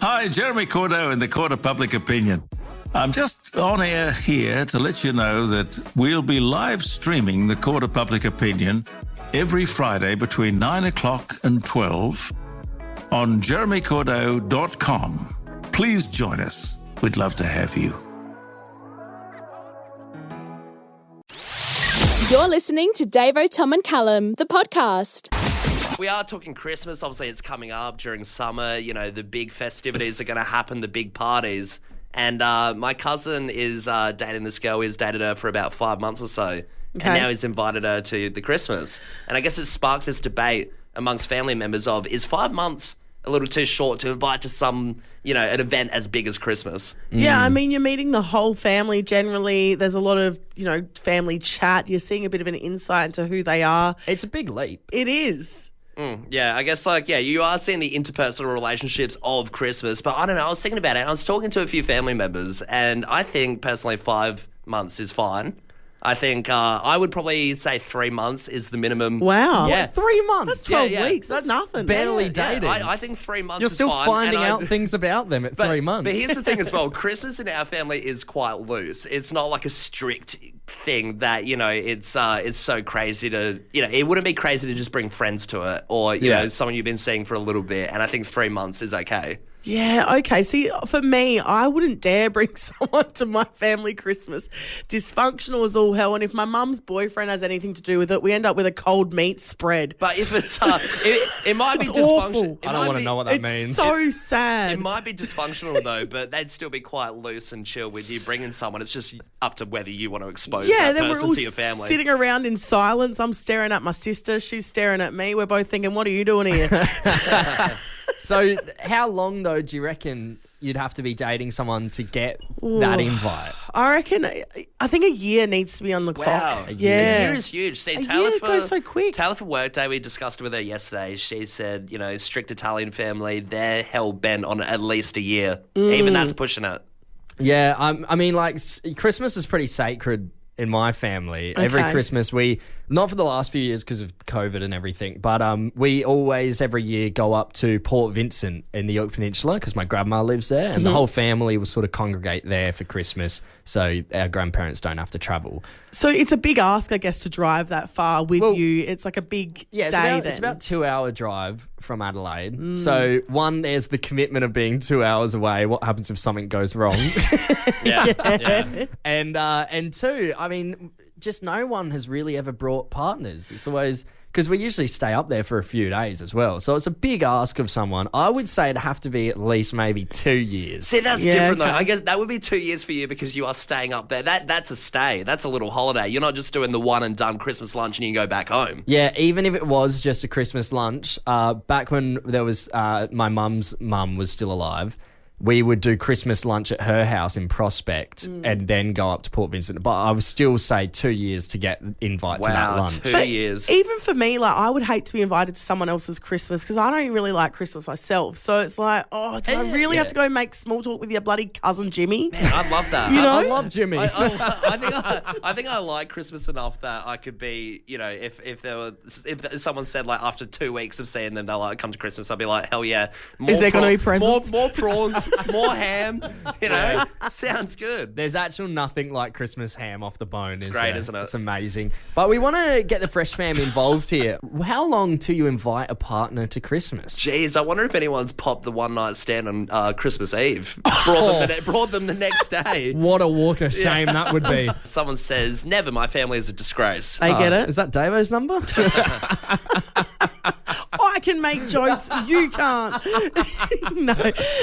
Hi, Jeremy Cordeaux in the Court of Public Opinion. I'm just on air here to let you know that we'll be live streaming the Court of Public Opinion every Friday between 9 o'clock and 12 on jeremycordeaux.com. Please join us. We'd love to have you. You're listening to Davo, Tom and Callum, the podcast. We are talking Christmas. Obviously, it's coming up during summer. You know, the big festivities are going to happen, the big parties. And my cousin is dating this girl. He's dated her for about 5 months or so. Okay. And now he's invited her to the Christmas. And I guess it's sparked this debate amongst family members of, is 5 months a little too short to invite to some, you know, an event as big as Christmas? Yeah, I mean, you're meeting the whole family generally. There's a lot of, you know, family chat. You're seeing a bit of an insight into who they are. It's a big leap. It is. Yeah, I guess, you are seeing the interpersonal relationships of Christmas, but I don't know, I was thinking about it, I was talking to a few family members, and I think, personally, 5 months is fine. I think I would probably say 3 months is the minimum. Wow. Yeah. 3 months? That's 12 weeks. That's nothing. Barely dating. I think 3 months You're is still fine. finding out things about them at 3 months. But here's the thing as well, Christmas in our family is quite loose. It's not like a strict thing that, you know, it's so crazy to, you know, it wouldn't be crazy to just bring friends to it or, you know, someone you've been seeing for a little bit. And I think 3 months is okay. Yeah, okay. See, for me, I wouldn't dare bring someone to my family Christmas. Dysfunctional as all hell. And if my mum's boyfriend has anything to do with it, we end up with a cold meat spread. But if it's, it might be It's dysfunctional. awful. I don't want to know what that It's means. so sad. It might be dysfunctional though, but they'd still be quite loose and chill with you bringing someone. It's just up to whether you want to expose that then we're person all to your family. sitting around in silence. I'm staring at my sister. She's staring at me. We're both thinking, what are you doing here? So how long, though, do you reckon you'd have to be dating someone to get that invite? I reckon, I think a year needs to be on the clock. Wow. Yeah. A year is huge. See, A Taylor year goes so quick. Taylor for Workday, we discussed with her yesterday. She said, you know, strict Italian family, they're hell-bent on at least a year. Even that's pushing it. Yeah, I mean, like, Christmas is pretty sacred in my family. Okay. Every Christmas, not for the last few years because of COVID and everything, but we always, every year, go up to Port Vincent in the York Peninsula because my grandma lives there, and the whole family will sort of congregate there for Christmas so our grandparents don't have to travel. So it's a big ask, I guess, to drive that far with you. It's like a big day then. It's about 2 hour drive from Adelaide. So one, there's the commitment of being 2 hours away. What happens if something goes wrong? Yeah. And two, I mean, just no one has really ever brought partners. It's always, because we usually stay up there for a few days as well. So it's a big ask of someone. I would say it'd have to be at least maybe 2 years. See, that's different though. I guess that would be 2 years for you because you are staying up there. That's a stay. That's a little holiday. You're not just doing the one and done Christmas lunch and you go back home. Yeah, even if it was just a Christmas lunch, back when there was my mum's mum was still alive, we would do Christmas lunch at her house in Prospect and then go up to Port Vincent. But I would still say 2 years to get invite to that lunch. 2 years. Even for me, like, I would hate to be invited to someone else's Christmas because I don't really like Christmas myself. So it's like, oh, do I really have to go make small talk with your bloody cousin Jimmy? Man, I love that. You know? I love Jimmy. I think I like Christmas enough that I could be, you know, if someone said like after 2 weeks of seeing them, they're like, come to Christmas, I'd be like, hell yeah. Is there going to be presents? More prawns, more ham, you know, sounds good. There's actually nothing like Christmas ham off the bone. It's great, isn't it? It's amazing. But we want to get the Fresh fam involved here. How long till you invite a partner to Christmas? Jeez, I wonder if anyone's popped the one night stand on Christmas Eve. Brought them the next day. What a walk of shame that would be. Someone says, never, my family is a disgrace. I get it. Is that Davo's number? I can make jokes. You can't. No.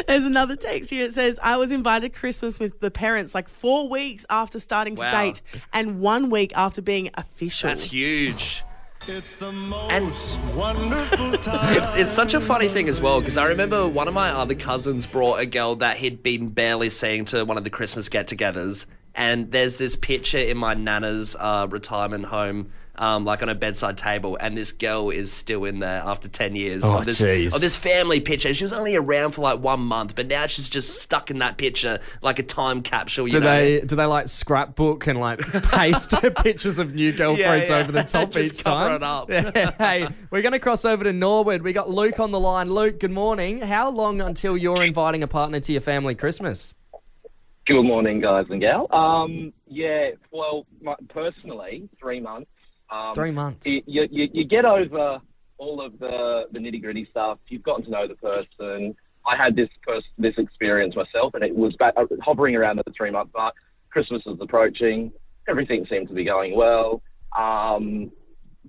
There's another text here. It says, I was invited to Christmas with the parents like 4 weeks after starting to date and 1 week after being official. That's huge. It's the most wonderful time. It's such a funny thing as well, because I remember one of my other cousins brought a girl that he'd been barely seeing to one of the Christmas get-togethers, and there's this picture in my nana's retirement home like on a bedside table, and this girl is still in there after 10 years Oh, of this jeez. of this family picture. She was only around for like 1 month, but now she's just stuck in that picture like a time capsule. Do they like scrapbook and like paste pictures of new girlfriends over the top Just each cover time? it up. Hey, we're going to cross over to Norwood. We got Luke on the line. Luke, good morning. How long until you're inviting a partner to your family Christmas? Good morning, guys and gal. Personally, 3 months. 3 months. You get over all of the nitty-gritty stuff. You've gotten to know the person. I had this experience myself, and it was hovering around the 3 month mark. Christmas was approaching. Everything seemed to be going well.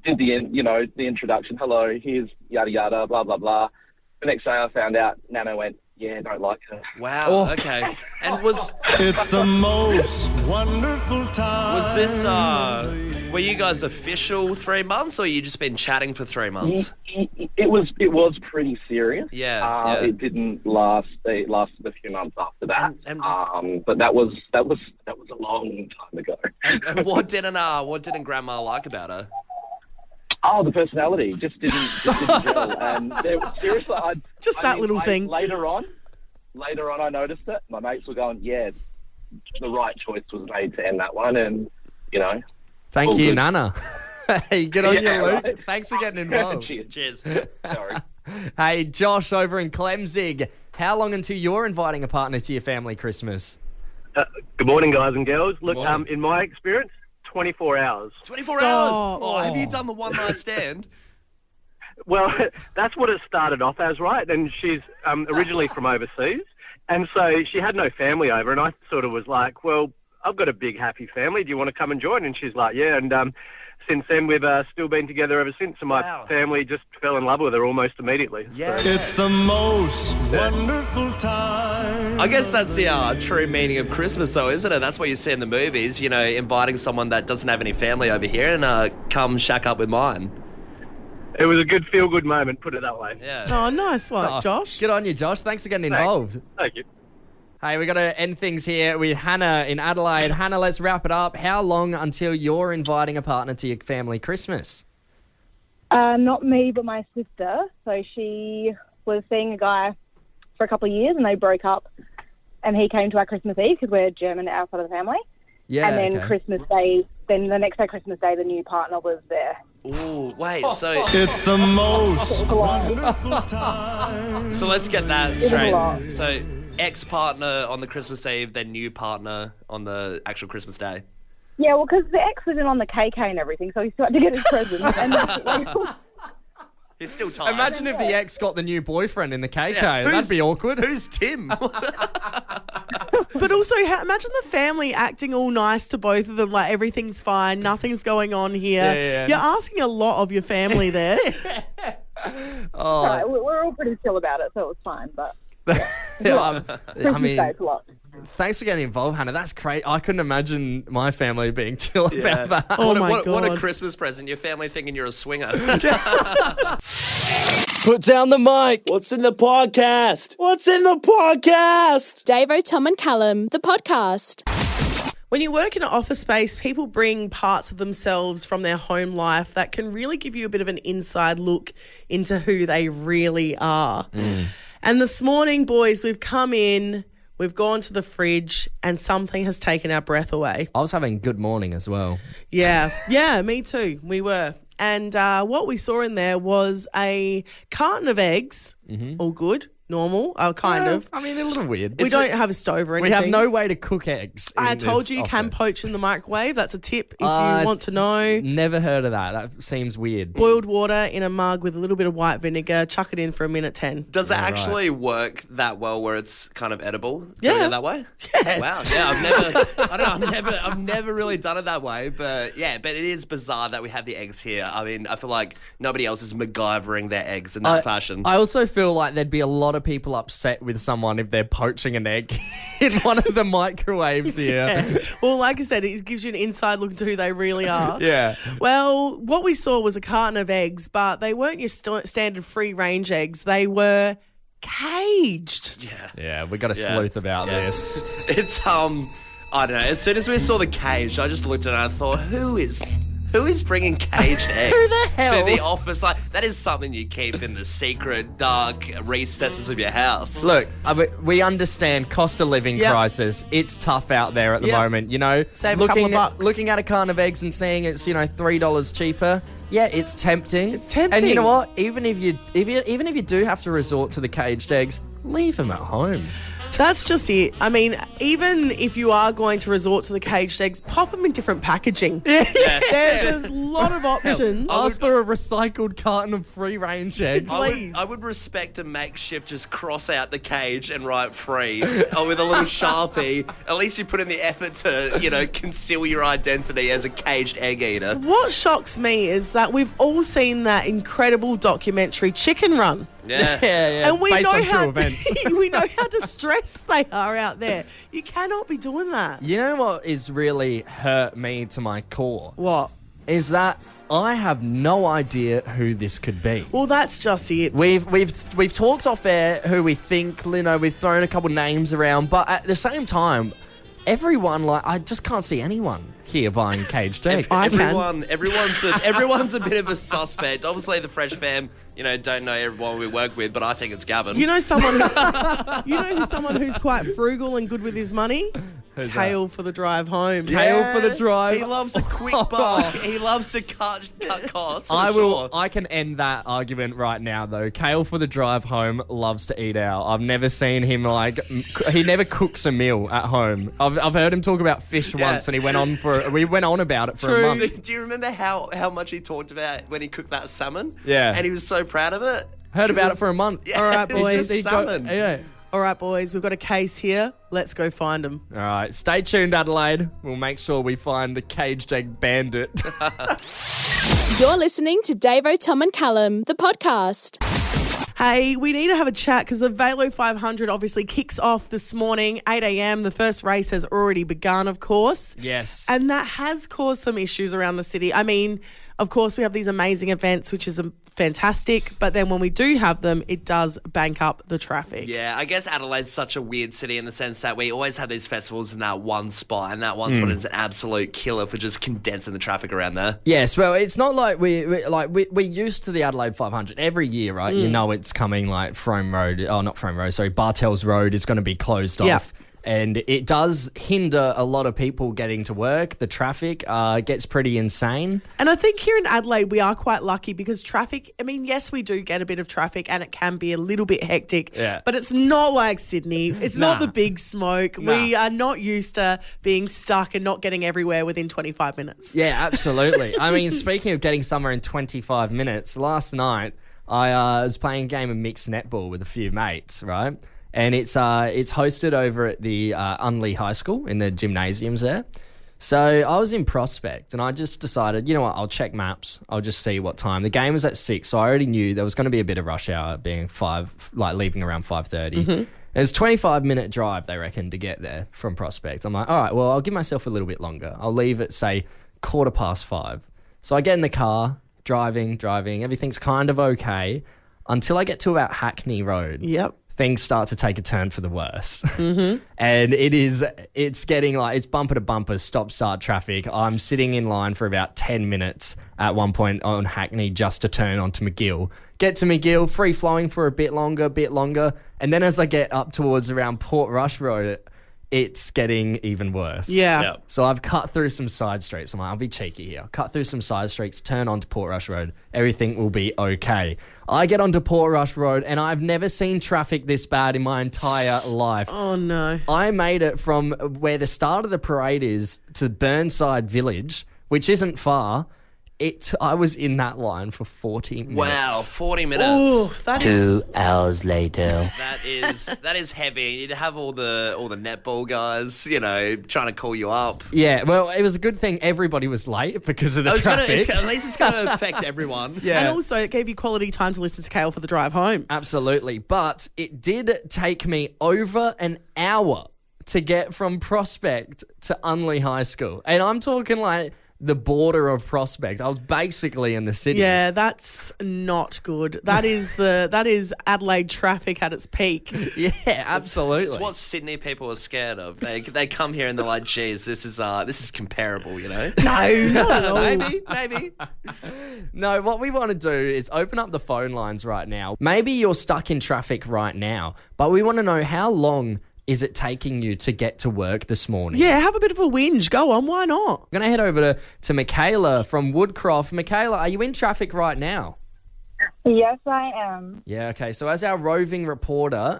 Did the introduction. Hello, here's yada yada, blah blah blah. The next day, I found out Nana went, yeah, don't like her. Wow. Okay. And It's the most wonderful time. was this were you guys official 3 months, or you just been chatting for 3 months? It was pretty serious. Yeah. It didn't last. It lasted a few months after that. And- But that was a long time ago. And what didn't Grandma like about her? Oh, the personality just didn't gel. And seriously, That little thing. Later on, I noticed it. My mates were going, "Yeah, the right choice was made to end that one," and Thank all you, good. Nana. Hey, good on you, Luke. right. Thanks for getting involved. Cheers. Sorry. Hey, Josh over in Clemzig. How long until you're inviting a partner to your family Christmas? Good morning, guys and girls. Look, morning. in my experience, 24 hours. 24 Stop. hours. Oh, have you done the one night stand? Well, that's what it started off as, right? And she's originally from overseas, and so she had no family over, and I sort of was like, well, I've got a big, happy family. Do you want to come and join? And she's like, yeah, and since then, we've still been together ever since, and my Wow. family just fell in love with her almost immediately. Yeah. It's the most wonderful time. I guess that's the true meaning of Christmas, though, isn't it? That's what you see in the movies, inviting someone that doesn't have any family over here and come shack up with mine. It was a good feel-good moment, put it that way. Yeah. Oh, nice one, Oh, Josh. Good on you, Josh. Thanks for getting involved. Thank you. Hey, we got to end things here with Hannah in Adelaide. Hannah, let's wrap it up. How long until you're inviting a partner to your family Christmas? Not me, but my sister. So she was seeing a guy for a couple of years, and they broke up. And he came to our Christmas Eve because we're German outside of the family. Yeah. And then okay. Christmas Day, then the next day, Christmas Day, the new partner was there. Ooh, wait, so It's the most wonderful time. let's get that was a straight. lot. So ex-partner on the Christmas Eve, then new partner on the actual Christmas Day. Yeah, well, because the ex was in on the KK and everything, so he still had to get his presents. And He's still tired. Imagine if the ex got the new boyfriend in the KK. Yeah, That'd be awkward. Who's Tim? But also, imagine the family acting all nice to both of them, like everything's fine, nothing's going on here. Yeah. You're asking a lot of your family there. Right, we're all pretty chill about it, so it was fine. But I Christmas mean, Day, it's a lot. thanks for getting involved, Hannah. That's great. I couldn't imagine my family being chill about that. Oh my what a God. Christmas present. Your family thinking you're a swinger. Put down the mic. What's in the podcast? What's in the podcast? Davo, Tom and Callum, the podcast. When you work in an office space, people bring parts of themselves from their home life that can really give you a bit of an inside look into who they really are. And this morning, boys, we've come in, we've gone to the fridge, and something has taken our breath away. I was having good morning as well. Yeah, me too. We were. And what we saw in there was a carton of eggs, all good, normal, kind of. I mean, a little weird. We don't have a stove or We anything. have no way to cook eggs. I in told this you can office. poach in the microwave. That's a tip if you I want to know. Never heard of that. That seems weird. Boiled water in a mug with a little bit of white vinegar. Chuck it in for a minute 10. Does it Yeah, right. actually work that well where it's kind of edible? Doing Yeah. it that way? Yeah. Wow. Yeah, I've never really done it that way, but it is bizarre that we have the eggs here. I mean, I feel like nobody else is MacGyvering their eggs in that fashion. I also feel like there'd be a lot of people upset with someone if they're poaching an egg in one of the microwaves here. Yeah. Well, like I said, it gives you an inside look into who they really are. Yeah. Well, what we saw was a carton of eggs, but they weren't your standard free-range eggs. They were caged. Yeah, we got to sleuth about this. It's I don't know. As soon as we saw the cage, I just looked at it and I thought, who is Who is bringing caged eggs the hell? to the office? Like, that is something you keep in the secret, dark recesses of your house. Look, we understand cost of living crisis. It's tough out there at the moment, you know. Save a couple of bucks. Looking at a carton of eggs and seeing it's, you know, $3 cheaper. Yeah, it's tempting. It's tempting. And you know what? Even if you do have to resort to the caged eggs, leave them at home. That's just it. I mean, even if you are going to resort to the caged eggs, pop them in different packaging. There's a lot of options. Ask for a recycled carton of free-range eggs. I would respect a makeshift just cross out the cage and write free, or with a little Sharpie. At least you put in the effort to, you know, conceal your identity as a caged egg eater. What shocks me is that we've all seen that incredible documentary Chicken Run. Yeah. And we Based know on how true events. we know how distressed they are out there. You cannot be doing that. You know what is really hurt me to my core? What? Is that I have no idea who this could be. Well, that's just it. We've talked off air who we think, you know, we've thrown a couple names around, but at the same time, everyone, like, I just can't see anyone here buying caged eggs. Everyone's a bit of a suspect. Obviously, the Fresh Fam, you know, don't know everyone we work with, but I think it's Gavin. You know someone who's quite frugal and good with his money? Kale for the drive home. Kale for the drive. He loves a quick buck. He loves to cut costs. Sure. I can end that argument right now, though. Kale for the drive home loves to eat out. I've never seen him he never cooks a meal at home. I've heard him talk about fish once, and we went on about it for a month. Do you remember how much he talked about when he cooked that salmon? Yeah. And he was so proud of it. Heard about it for a month. Yeah, all right, boys. Salmon. All right, boys. We've got a case here. Let's go find them. All right. Stay tuned, Adelaide. We'll make sure we find the caged egg bandit. You're listening to Davo, Tom and Callum, the podcast. Hey, we need to have a chat because the Velo 500 obviously kicks off this morning, 8 a.m. The first race has already begun, of course. Yes. And that has caused some issues around the city. I mean, of course, we have these amazing events, which is fantastic. But then when we do have them, it does bank up the traffic. Yeah, I guess Adelaide's such a weird city in the sense that we always have these festivals in that one spot, and that one spot is an absolute killer for just condensing the traffic around there. Yes, well, it's not like we're used to the Adelaide 500 every year, right? You know it's coming, like Bartels Road is going to be closed off. And it does hinder a lot of people getting to work. The traffic gets pretty insane. And I think here in Adelaide, we are quite lucky because traffic, I mean, yes, we do get a bit of traffic and it can be a little bit hectic. Yeah. But it's not like Sydney. It's not the big smoke. We are not used to being stuck and not getting everywhere within 25 minutes. Yeah, absolutely. I mean, speaking of getting somewhere in 25 minutes, last night I was playing a game of mixed netball with a few mates, right? And it's hosted over at the Unley High School in the gymnasiums there. So I was in Prospect and I just decided, you know what, I'll check maps. I'll just see what time. The game was at 6, so I already knew there was going to be a bit of rush hour being 5, like leaving around 5:30. It's a 25-minute drive, they reckon, to get there from Prospect. I'm like, all right, well, I'll give myself a little bit longer. I'll leave at, say, 5:15. So I get in the car, driving. Everything's kind of okay until I get to about Hackney Road. Yep. Things start to take a turn for the worse. And it's getting like, it's bumper to bumper, stop-start traffic. I'm sitting in line for about 10 minutes at one point on Hackney just to turn onto McGill. Get to McGill, free-flowing for a bit longer. And then as I get up towards around Port Rush Road, it's getting even worse. Yeah. So I've cut through some side streets. I'm like, I'll be cheeky here. Cut through some side streets, turn onto Port Rush Road. Everything will be okay. I get onto Port Rush Road and I've never seen traffic this bad in my entire life. Oh, no. I made it from where the start of the parade is to Burnside Village, which isn't far. I was in that line for 40 minutes. Wow, 40 minutes. Ooh, that is... 2 hours later. That is heavy. You'd have all the netball guys, you know, trying to call you up. Yeah, well, it was a good thing everybody was late because of the traffic. At least it's going to affect everyone. Yeah. And also, it gave you quality time to listen to Kale for the drive home. Absolutely. But it did take me over an hour to get from Prospect to Unley High School. And I'm talking like the border of Prospect. I was basically in the city. Yeah, that's not good. That is Adelaide traffic at its peak. Yeah, absolutely. It's what Sydney people are scared of. They come here and they're like, geez, this is comparable, you know? No, not at all. Maybe. No, what we want to do is open up the phone lines right now. Maybe you're stuck in traffic right now, but we want to know how long is it taking you to get to work this morning? Yeah, have a bit of a whinge. Go on, why not? I'm going to head over to Michaela from Woodcroft. Michaela, are you in traffic right now? Yes, I am. Yeah, okay. So as our roving reporter,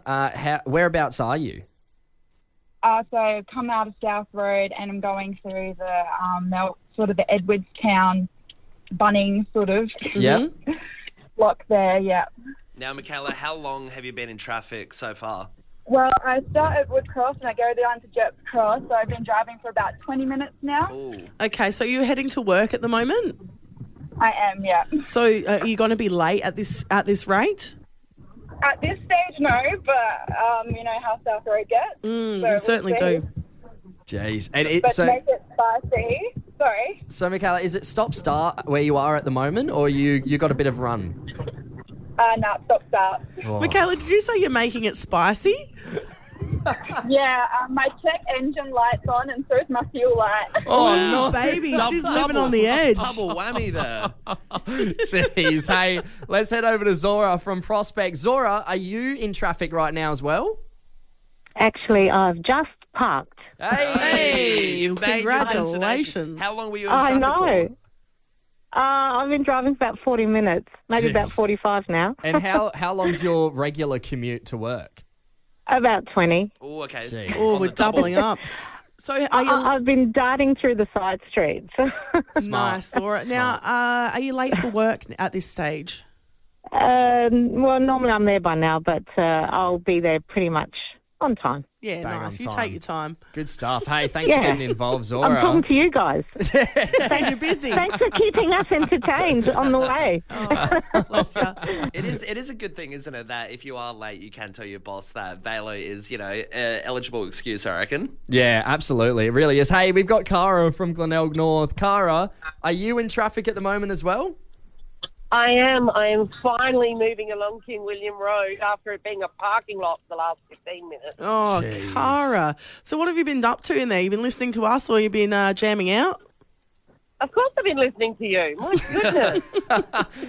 whereabouts are you? So I've come out of South Road and I'm going through the Edwardstown, Bunnings sort of Yep. block there, yeah. Now, Michaela, how long have you been in traffic so far? Well, I start at Woodcross and I go down to Jetts Cross, so I've been driving for about 20 minutes now. Ooh. Okay, so you're heading to work at the moment? I am, yeah. So are you going to be late at this rate? At this stage, no, but you know how South Road gets. So You certainly do. Jeez. But make it spicy. Sorry. So, Michaela, is it stop-start where you are at the moment, or you got a bit of run? No, stop. Oh. Michaela, did you say you're making it spicy? Yeah, my check engine light's on and so is my fuel light. Oh, no. Baby, she's living on the edge. Double whammy there. Jeez. Hey, let's head over to Zora from Prospect. Zora, are you in traffic right now as well? Actually, I've just parked. Hey, you made your Congratulations. destination. How long were you in I traffic know. for? I've been driving for about 40 minutes, maybe about Jeez. 45 now. And how long's your regular commute to work? About 20. Oh, okay. Jeez. Oh, On we're the double. doubling up. So are you I've been darting through the side streets. nice, Zora? Now, are you late for work at this stage? Well, normally I'm there by now, but I'll be there pretty much on time. Yeah, Bang nice. on You time. take your time. Good stuff. Hey, thanks Yeah. for getting involved, Zora. I'm talking to you guys. And you're busy. Thanks for keeping us entertained on the way. Bless ya. It is a good thing, isn't it, that if you are late, you can tell your boss that Velo is, eligible excuse, I reckon. Yeah, absolutely. It really is. Hey, we've got Cara from Glenelg North. Cara, are you in traffic at the moment as well? I am. I am finally moving along King William Road after it being a parking lot for the last 15 minutes. Oh, Jeez. Cara. So what have you been up to in there? You been listening to us or you been jamming out? Of course I've been listening to you. My goodness.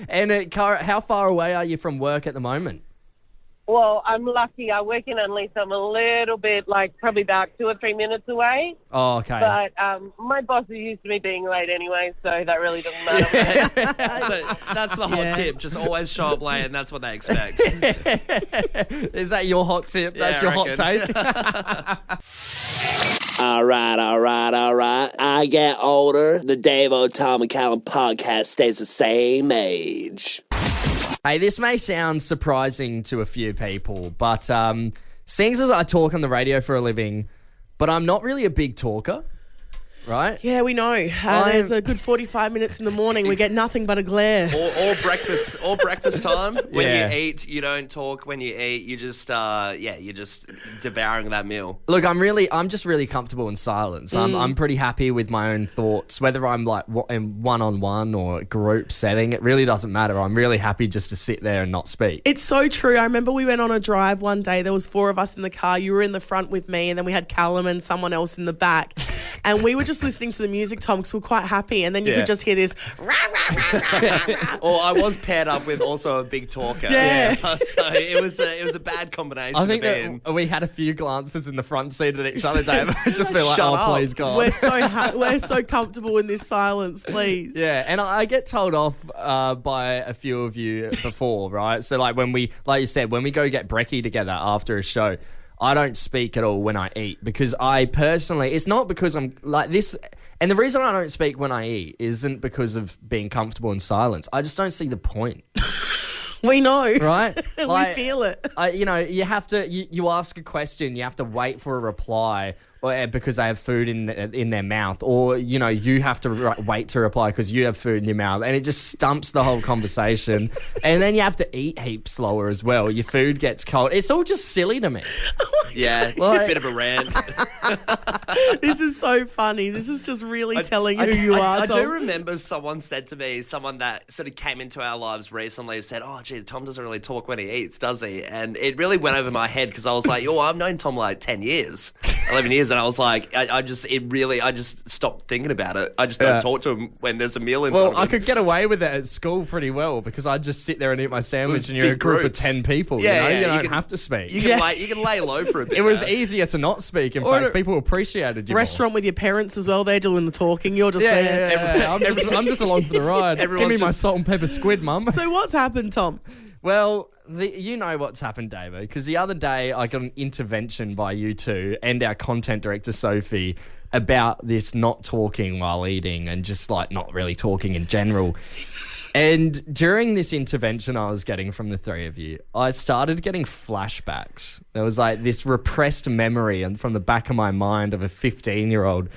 And Cara, how far away are you from work at the moment? Well, I'm lucky. I work in Unleashed. I'm a little bit, probably about 2 or 3 minutes away. Oh, okay. But my boss is used to me being late anyway, so that really doesn't matter. So that's the hot tip. Just always show up late, and that's what they expect. Is that your hot tip? That's Yeah, your I hot reckon. take? All right. I get older. The Davo, Tom, and Callum podcast stays the same age. Hey, this may sound surprising to a few people, but seeing as I talk on the radio for a living, but I'm not really a big talker, right? Yeah, we know. There's a good 45 minutes in the morning. We get nothing but a glare. Or breakfast time. When Yeah. you eat, you don't talk. When you eat, you just you're just devouring that meal. Look, I'm just really comfortable in silence. I'm pretty happy with my own thoughts, whether I'm in one-on-one or group setting. It really doesn't matter. I'm really happy just to sit there and not speak. It's so true. I remember we went on a drive one day. There was 4 of us in the car. You were in the front with me, and then we had Callum and someone else in the back. And we were just listening to the music, Tom, because we're quite happy. And then you could just hear this. Rah, rah, rah, rah, rah. Or I was paired up with also a big talker. Yeah. So it was a bad combination. I think to be in. that we had a few glances in the front seat at each other, Dave. Just be like, Shut oh, up. please, God. We're so comfortable in this silence, please. Yeah, and I get told off by a few of you before, right? So like you said, when we go get brekkie together after a show, I don't speak at all when I eat because I personally, it's not because I'm like this, and the reason I don't speak when I eat isn't because of being comfortable in silence. I just don't see the point. We know. Right? We feel it. You have to, you ask a question, you have to wait for a reply or because they have food in their mouth, or you have to wait to reply because you have food in your mouth, and it just stumps the whole conversation. And then you have to eat heaps slower as well. Your food gets cold. It's all just silly to me. Yeah, a bit of a rant. This is so funny. This is just really telling who you are. I Tom. do remember someone said to me, someone that sort of came into our lives recently, said, "Oh, geez, Tom doesn't really talk when he eats, does he?" And it really went over my head because I was like, "Yo, I've known Tom like 10 years, 11 years," and I was like, I just stopped thinking about it. I just don't talk to him when there's a meal in front of him. I could get away with it at school pretty well because I'd just sit there and eat my sandwich, and you're a group of 10 people. You don't have to speak. You can lay low for a bit. It was easier to not speak. In fact, people appreciated you. Restaurant with your parents as well. They're doing the talking. You're just there. Yeah. I'm just along for the ride. Give me my salt and pepper squid, Mum. So what's happened, Tom? Well, you know what's happened, Davo, because the other day I got an intervention by you two and our content director, Sophie, about this not talking while eating and just like not really talking in general. And during this intervention I was getting from the three of you, I started getting flashbacks. There was like this repressed memory and from the back of my mind of a 15-year-old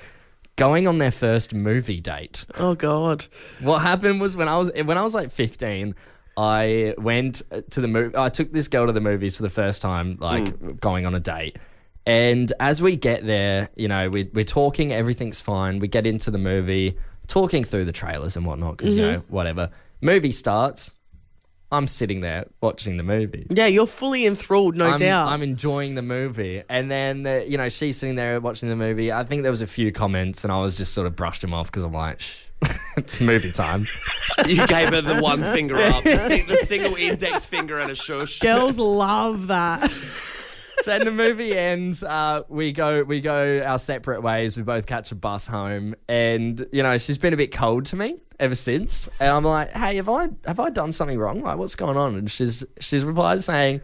going on their first movie date. Oh, God. What happened was when I was like 15, I went to the movie. I took this girl to the movies for the first time, going on a date. And as we get there, we're talking, everything's fine. We get into the movie, talking through the trailers and whatnot, because, whatever. Movie starts. I'm sitting there watching the movie. Yeah, you're fully enthralled, no doubt. I'm enjoying the movie. And then, she's sitting there watching the movie. I think there was a few comments, and I was just sort of brushed them off because I'm like, shh. It's movie time. You gave her the one finger up, the single index finger and a shush. Girls love that. So then the movie ends. We go our separate ways. We both catch a bus home, and she's been a bit cold to me ever since. And I'm like, hey, have I done something wrong? Like, what's going on? And she's replied saying,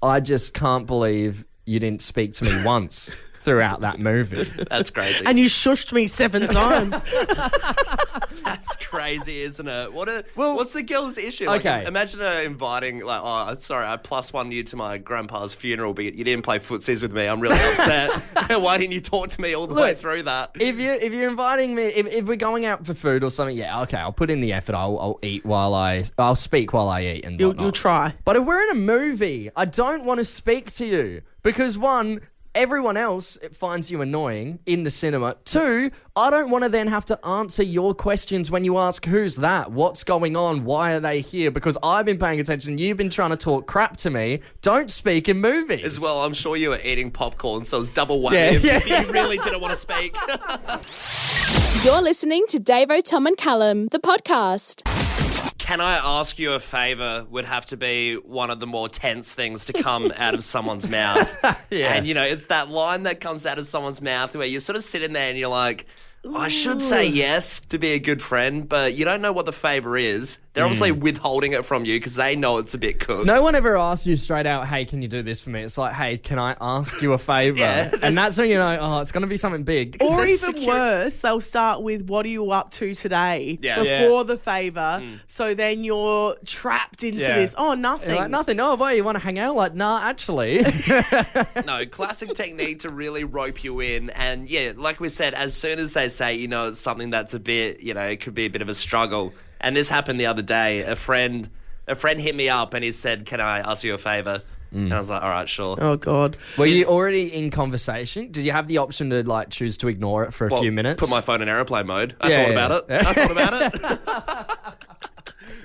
I just can't believe you didn't speak to me once throughout that movie. That's crazy. And you shushed me 7 times. That's crazy, isn't it? What's the girl's issue? Like, okay. Imagine her inviting, like, oh, sorry, I +1 you to my grandpa's funeral, but you didn't play footsies with me. I'm really upset. Why didn't you talk to me all the way through that? If you're inviting me, if we're going out for food or something, yeah, okay, I'll put in the effort. I'll eat I'll speak while I eat and whatnot. You'll try. But if we're in a movie, I don't want to speak to you because one, everyone else finds you annoying in the cinema. 2, I don't want to then have to answer your questions when you ask, who's that? What's going on? Why are they here? Because I've been paying attention. You've been trying to talk crap to me. Don't speak in movies. As well, I'm sure you were eating popcorn, so it's double whammy if you really didn't want to speak. You're listening to Davo, Tom and Callum, the podcast. Can I ask you a favour would have to be one of the more tense things to come out of someone's mouth. Yeah. And, it's that line that comes out of someone's mouth where you're sort of sitting there and you're like, I should say yes to be a good friend, but you don't know what the favour is. They're obviously withholding it from you because they know it's a bit cooked. No one ever asks you straight out, hey, can you do this for me? It's like, hey, can I ask you a favour? And that's when you know, oh, it's going to be something big. Or even worse, they'll start with, what are you up to today? Before the favour. So then you're trapped into this. Oh, nothing. Like, nothing. Oh, boy, you want to hang out? Like, nah, actually. No, classic technique to really rope you in. And, like we said, as soon as they say, it's something that's a bit, it could be a bit of a struggle. And this happened the other day. A friend hit me up and he said, can I ask you a favour? And I was like, all right, sure. Oh, God. Were you already in conversation? Did you have the option to choose to ignore it for a few minutes? Put my phone in airplane mode. I thought about it.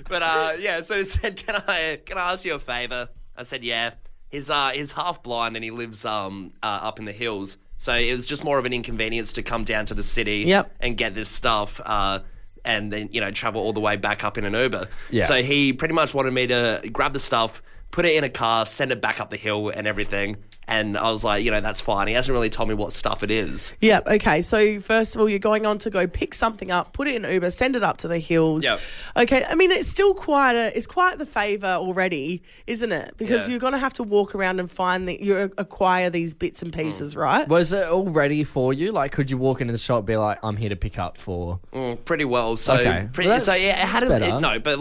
But so he said, can I ask you a favour? I said, yeah. He's half blind and he lives up in the hills. So it was just more of an inconvenience to come down to the city and get this stuff. And then, travel all the way back up in an Uber. Yeah. So he pretty much wanted me to grab the stuff, put it in a car, send it back up the hill and everything. And I was like, that's fine. He hasn't really told me what stuff it is. Yeah, okay. So first of all, you're going on to go pick something up, put it in Uber, send it up to the hills. Yep. Okay, I mean, it's still quite the favour already, isn't it? Because you're going to have to walk around and find acquire these bits and pieces, right? Was it all ready for you? Like, could you walk into the shop and be like, I'm here to pick up for... Pretty well. So, okay. it had no, but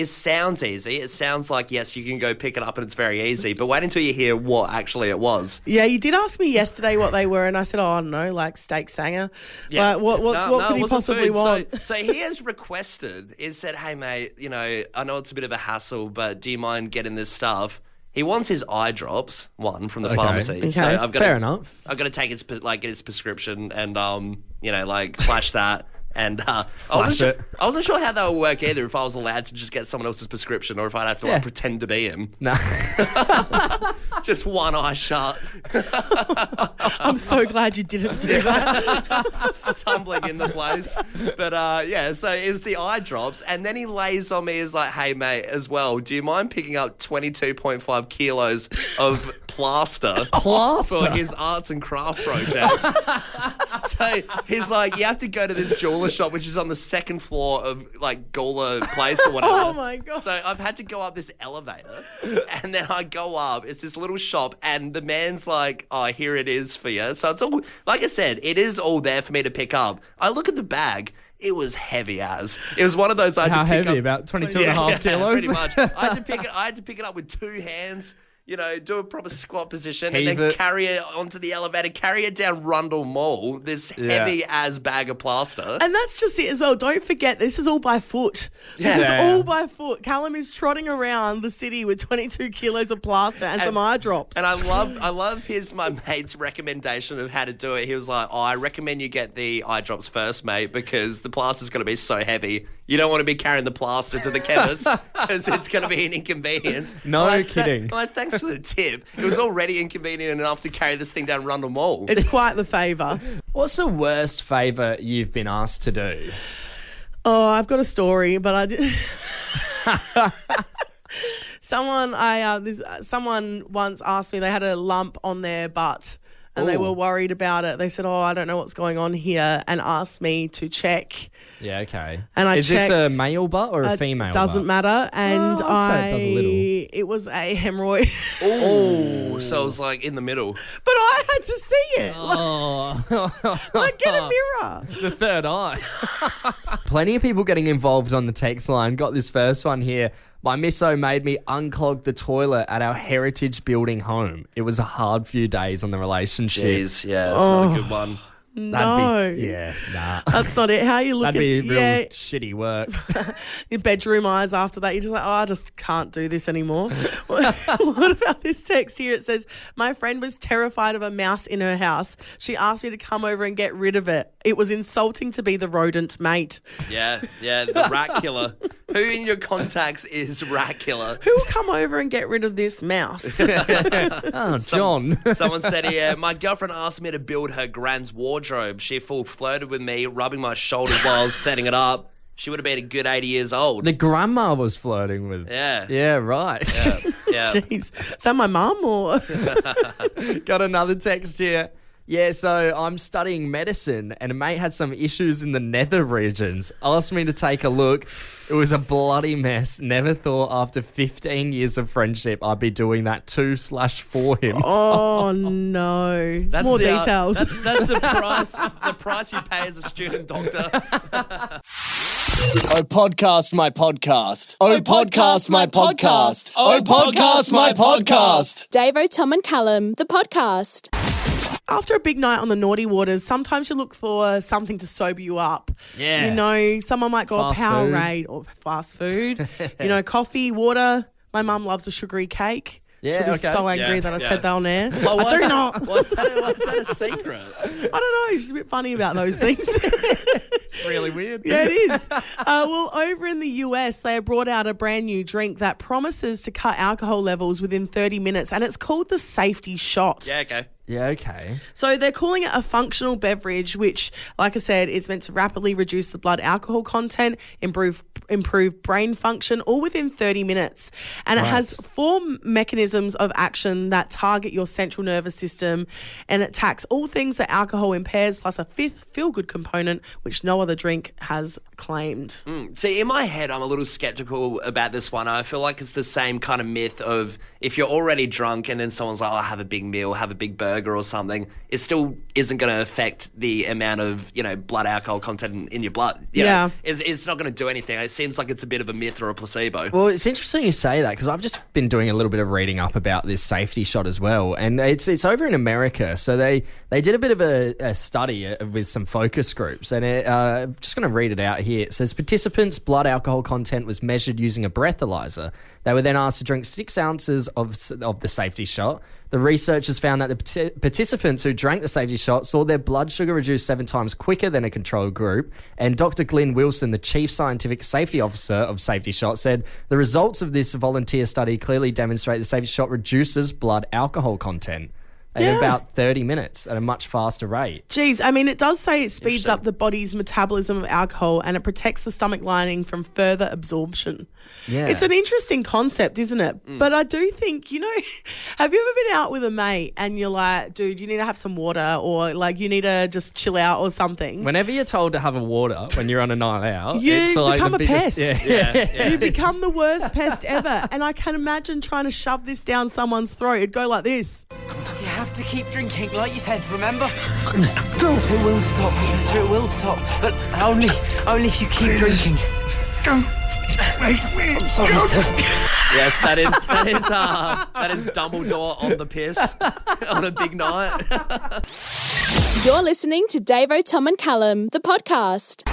sounds easy. It sounds like, yes, you can go pick it up and it's very easy. But wait until you hear what actually it was. Yeah, you did ask me yesterday what they were, and I said, I don't know, like steak sanger. Yeah. Like, what could he possibly want? So he has requested, he said, hey, mate, I know it's a bit of a hassle, but do you mind getting this stuff? He wants his eye drops, one from the pharmacy. Okay. So I've got Fair enough. I've got to take get his prescription and flash that. And I wasn't sure how that would work either. If I was allowed to just get someone else's prescription, or if I'd have to pretend to be him. No. Just one eye shut. I'm so glad you didn't do that. Stumbling in the place. But so it was the eye drops. And then he lays on me as like, hey, mate, as well, do you mind picking up 22.5 kilos of plaster for his arts and craft project? So he's like, you have to go to this jeweler shop, which is on the second floor of like Gawler Place or whatever. Oh my God. So I've had to go up this elevator, and then I go up. It's this little shop, and the man's like, oh, here it is for you. So it's all, like I said, it is all there for me to pick up. I look at the bag. It was heavy as. It was one of those I had to pick heavy? up. About 22 and a half kilos? Pretty much. I had to pick it up with two hands. Do a proper squat position and then carry it onto the elevator, carry it down Rundle Mall, this heavy-as bag of plaster. And that's just it as well. Don't forget, this is all by foot. This is all by foot. Callum is trotting around the city with 22 kilos of plaster and some eye drops. And I love my mate's recommendation of how to do it. He was like, I recommend you get the eye drops first, mate, because the plaster's going to be so heavy. You don't want to be carrying the plaster to the chemist because it's going to be an inconvenience. No kidding. Thanks for the tip. It was already inconvenient enough to carry this thing down Rundle Mall. It's quite the favour. What's the worst favour you've been asked to do? Oh, I've got a story, but I did. Someone once asked me, they had a lump on their butt and they were worried about it. They said, I don't know what's going on here, and asked me to check. Yeah, okay. And I checked. This a male butt or a female doesn't butt? matter. And I'd say it does a little. It was a hemorrhoid. Oh, so it was like in the middle. But I had to see it. Like, get a mirror. The third eye. Plenty of people getting involved on the text line. Got this first one here. My misso made me unclog the toilet at our heritage building home. It was a hard few days on the relationship. Jeez, yeah, it's not a good one. That's not it. How you look That'd be real shitty work. Your bedroom eyes after that. You're just like, I just can't do this anymore. What about this text here? It says, my friend was terrified of a mouse in her house. She asked me to come over and get rid of it. It was insulting to be the rodent mate. Yeah, the rat killer. Who in your contacts is rat killer? Who will come over and get rid of this mouse? Oh, John. Someone said here, my girlfriend asked me to build her grand's wardrobe. She full flirted with me, rubbing my shoulder while setting it up. She would have been a good 80 years old. The grandma was flirting with. Yeah. Yeah, right. Yeah. Jeez. Is that my mum or? Got another text here. Yeah, so I'm studying medicine and a mate had some issues in the nether regions. Asked me to take a look. It was a bloody mess. Never thought after 15 years of friendship I'd be doing that for him. Oh, no. That's more details. That's the price you pay as a student doctor. Oh, podcast my podcast. Oh, podcast my podcast. Oh, podcast my podcast. Davo, Tom and Callum, the podcast. After a big night on the naughty waters, sometimes you look for something to sober you up. Yeah. Someone might go Fast a food. Powerade or fast food. Coffee, water. My mum loves a sugary cake. Yeah, She'll be okay. so angry that I said that on air. Well, I do not. What's that a secret? I don't know. She's a bit funny about those things. It's really weird. Yeah, it is. Well, over in the US, they brought out a brand new drink that promises to cut alcohol levels within 30 minutes, and it's called the Safety Shot. Yeah, okay. Yeah, okay. So they're calling it a functional beverage, which, like I said, is meant to rapidly reduce the blood alcohol content, improve brain function, all within 30 minutes. And it has 4 mechanisms of action that target your central nervous system, and it attacks all things that alcohol impairs, plus a 5th feel-good component, which no no other drink has claimed. See, in my head, I'm a little skeptical about this one. I feel like it's the same kind of myth of if you're already drunk and then someone's like, have a big meal, have a big burger or something, it still isn't going to affect the amount of, blood alcohol content in your blood. It's not going to do anything. It seems like it's a bit of a myth or a placebo. Well, it's interesting you say that because I've just been doing a little bit of reading up about this safety shot as well. And it's over in America. So they did a bit of a study with some focus groups. And I'm just going to read it out here. It says participants' blood alcohol content was measured using a breathalyzer. They were then asked to drink 6 ounces of the safety shot. The researchers found that the participants who drank the safety shot saw their blood sugar reduced 7 times quicker than a control group. And Dr. Glenn Wilson, the Chief Scientific Safety Officer of Safety Shot, said the results of this volunteer study clearly demonstrate the safety shot reduces blood alcohol content in about 30 minutes at a much faster rate. Geez, I mean, it does say it speeds up the body's metabolism of alcohol and it protects the stomach lining from further absorption. Yeah. It's an interesting concept, isn't it? But I do think, have you ever been out with a mate and you're like, dude, you need to have some water or like you need to just chill out or something? Whenever you're told to have a water when you're on a night out, you it's like become the a biggest, pest. You become the worst pest ever. And I can imagine trying to shove this down someone's throat. It'd go like this. You have to keep drinking, like you said, remember? It will stop, Professor, it will stop. But only if you keep drinking. Don't make me. I'm sorry, sir. Yes, that is Dumbledore on the piss on a big night. You're listening to Davo, Tom and Callum, the podcast.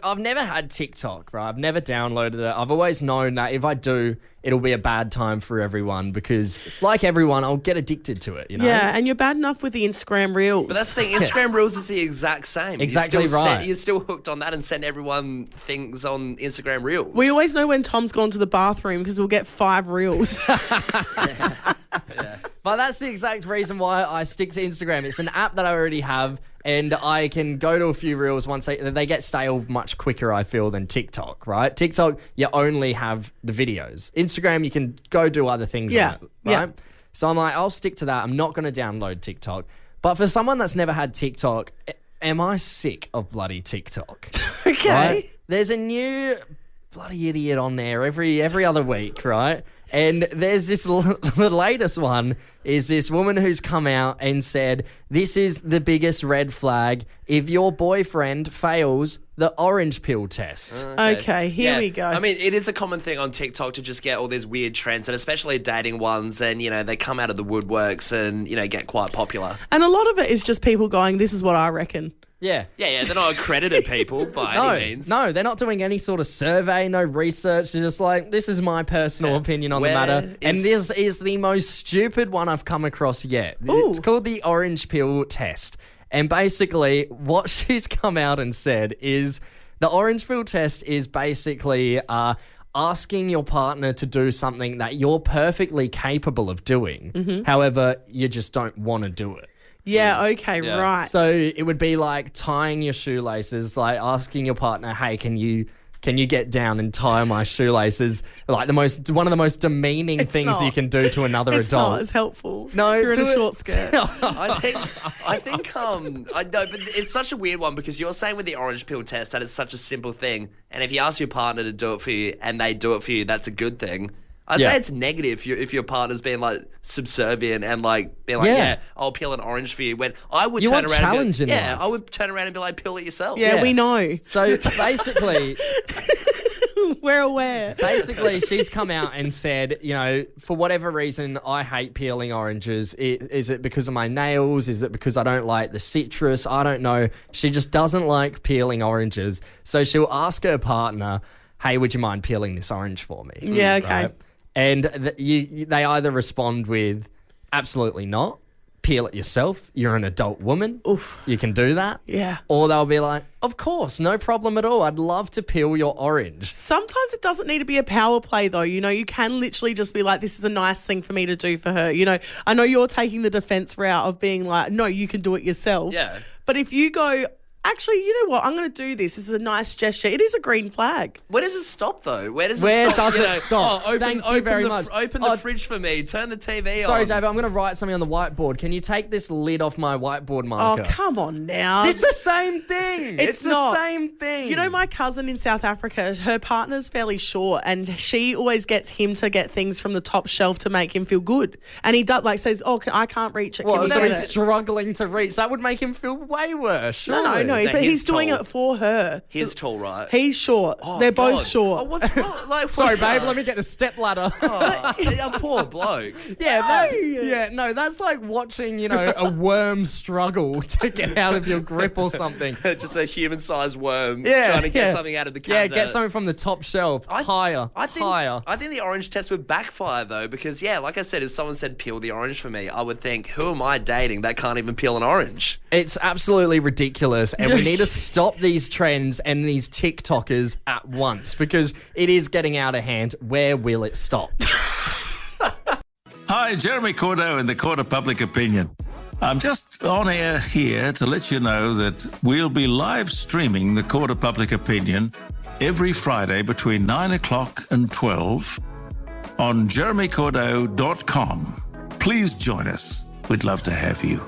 I've never had TikTok, right? I've never downloaded it. I've always known that if I do, it'll be a bad time for everyone because, like everyone, I'll get addicted to it, Yeah, and you're bad enough with the Instagram Reels. But that's the thing, Instagram Reels is the exact same. Exactly You're still hooked on that and send everyone things on Instagram Reels. We always know when Tom's gone to the bathroom because we'll get 5 Reels. But that's the exact reason why I stick to Instagram. It's an app that I already have, and I can go to a few Reels once they get stale much quicker, I feel, than TikTok, right? TikTok, you only have the videos. Instagram, you can go do other things on it, right? Yeah. So I'm like, I'll stick to that. I'm not going to download TikTok. But for someone that's never had TikTok, am I sick of bloody TikTok? Okay. Right? There's a new bloody idiot on there every other week, right? And there's this, the latest one is this woman who's come out and said, this is the biggest red flag if your boyfriend fails the orange pill test. Okay, here we go. I mean, it is a common thing on TikTok to just get all these weird trends, and especially dating ones, and, they come out of the woodworks and, get quite popular. And a lot of it is just people going, this is what I reckon. Yeah. Yeah, they're not accredited people by any means. No, they're not doing any sort of survey, no research. They're just like, this is my personal opinion on the matter. And this is the most stupid one I've come across yet. Ooh. It's called the orange pill test. And basically, what she's come out and said is the orange pill test is basically asking your partner to do something that you're perfectly capable of doing. Mm-hmm. However, you just don't want to do it. Yeah, okay, right. So it would be like tying your shoelaces, like asking your partner, hey, can you get down and tie my shoelaces? Like one of the most demeaning things you can do to another it's adult. Not as helpful. No, if you're in a short skirt. I think I know, but it's such a weird one because you're saying with the orange pill test that it's such a simple thing, and if you ask your partner to do it for you and they do it for you, that's a good thing. I'd say it's negative if your partner's being like subservient and like being like, I'll peel an orange for you. When I would turn around challenge and in life. I would turn around and be like, peel it yourself. Yeah, we know. So basically, we're aware. Basically, she's come out and said, for whatever reason, I hate peeling oranges. Is it because of my nails? Is it because I don't like the citrus? I don't know. She just doesn't like peeling oranges. So she'll ask her partner, hey, would you mind peeling this orange for me? Yeah, okay. Right? And they either respond with, absolutely not, peel it yourself, you're an adult woman, you can do that. Yeah. Or they'll be like, of course, no problem at all, I'd love to peel your orange. Sometimes it doesn't need to be a power play though, you can literally just be like, this is a nice thing for me to do for her. I know you're taking the defense route of being like, no, you can do it yourself. Yeah. But if you go, Actually, you know what? I'm going to do this. This is a nice gesture. It is a green flag. Where does it stop, though? Where does Where it stop? does it stop? Oh, Thank you very much. Open the fridge for me. Turn the TV on. Sorry, Davo, I'm going to write something on the whiteboard. Can you take this lid off my whiteboard marker? Oh, come on now. It's the same thing. It's not the same thing. You know, my cousin in South Africa, her partner's fairly short, and she always gets him to get things from the top shelf to make him feel good. And he does, like, says, "Oh, I can't reach it." Well, Can so you he's get it? struggling to reach. That would make him feel way worse. Surely. No, but he's doing tall. it for her. He's tall, right? He's short. They're both God. short. Oh, what's wrong? Like, Sorry, babe. Let me get the step ladder. a poor bloke. No, that's like watching, a worm struggle to get out of your grip or something. Just a human-sized worm Yeah, trying to get something out of the cabinet. Yeah, get something from the top shelf. Higher. I think the orange test would backfire, though, because, like I said, if someone said peel the orange for me, I would think, who am I dating that can't even peel an orange? It's absolutely ridiculous, and we need to stop these trends and these TikTokers at once because it is getting out of hand. Where will it stop? Hi, Jeremy Cordeaux in the Court of Public Opinion. I'm just on air here to let you know that we'll be live streaming the Court of Public Opinion every Friday between 9 o'clock and 12 on jeremycordeaux.com. Please join us. We'd love to have you.